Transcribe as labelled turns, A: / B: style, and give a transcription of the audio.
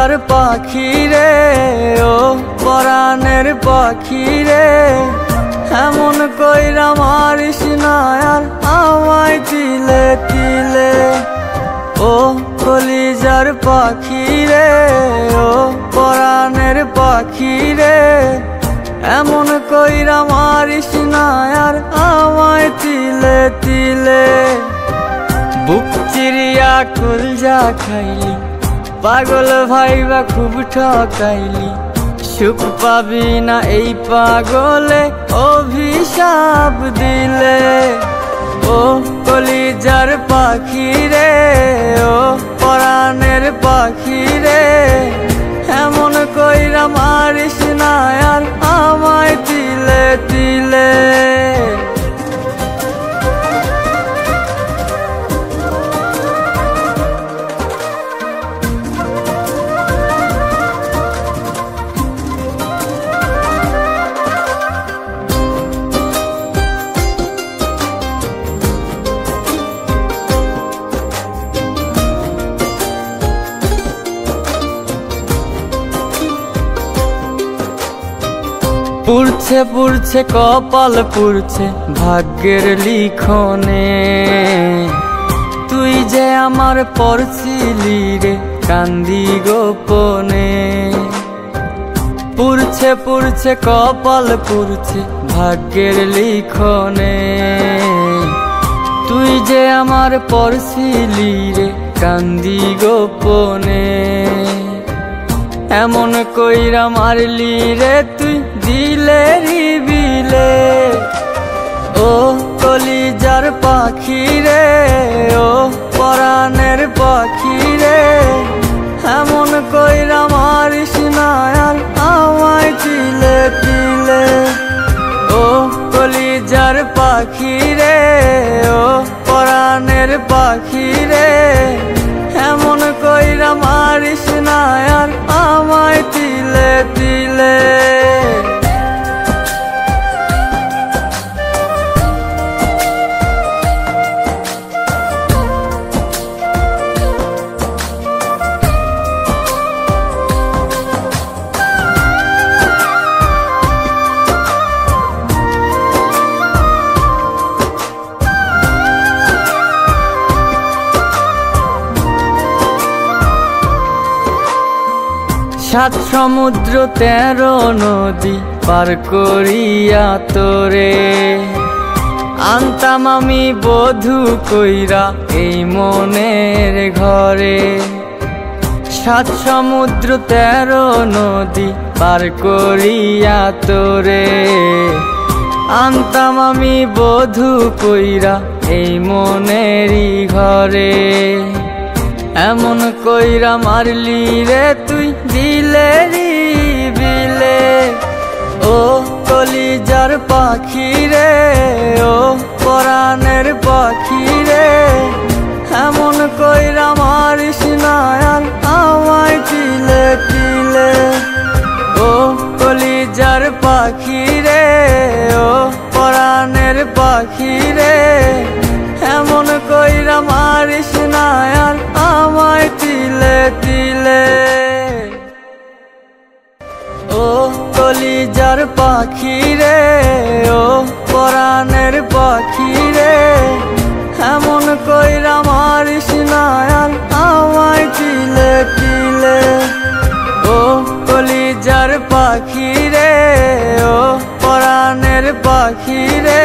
A: কলিজার পাখি রে ও পরাণের পাখি রে, এমন কইরা মারিস না আর আমায় তিলে তিলে। ও কলিজার পাখি রে ও পরাণের পাখি রে, এমন কইরা মারিস না আর আমায় তিলে তিলে। বুক চিরিয়া কলজা খাইলি, পাগল ভাইবা খুব ঠকাইলি, সুখ পাবি না এই পাগলে অভিশাপ দিলে। ও কলিজার পাখি রে ও পরাণের পাখি রে, এমন কইরা মারিস না আর আমায় তিলে তিলে। পুড়ছে পুড়ছে কপাল পুড়ছে ভাগ্যের লিখনে, তুই যে আমার পড়ছিলি রে কান্দি গোপনে। পুড়ছে পুড়ছে কপাল পুড়ছে ভাগ্যের লিখনে, তুই যে আমার পড়ছিলি রে কান্দি গোপনে। এমন কইরা মারলি রে তুই দিলেরি বিলে। ও কলিজার পাখি রে ও পরাণের পাখি রে, এমন কইরা মারিস না আর আমায় তিলে তিলে। ও কলিজার পাখি রে ও পরাণের পাখি রে, এমন কইরা মারিস না আর আমায় তিলে তিলে। সাত সমুদ্র 13 নদী পার করিয়া তোরে, আনতাম আমি বধূ কইরা এই মনের ঘরে। সাত সমুদ্র 13 নদী পার করিয়া তোরে, আনতাম আমি বধূ কইরা এই মনেরই ঘরে। এমন কইরা মারলি রে তুই দিলেরি বিলে। ও কলিজার পাখি রে ও পরাণের পাখি রে, এমন কইরা মারিস না আর আমায় তিলে তিলে। ও কলিজার পাখি রে ও পরাণের পাখি রে, এমন কইরা মারিস না আর আমায় তিলে তিলে। ও কলিজার পাখি রে ও পরাণের পাখি রে, এমন কইরা মারিস না আর আমায় তিলে তিলে। ও কলিজার পাখি রে ও পরাণের পাখি রে,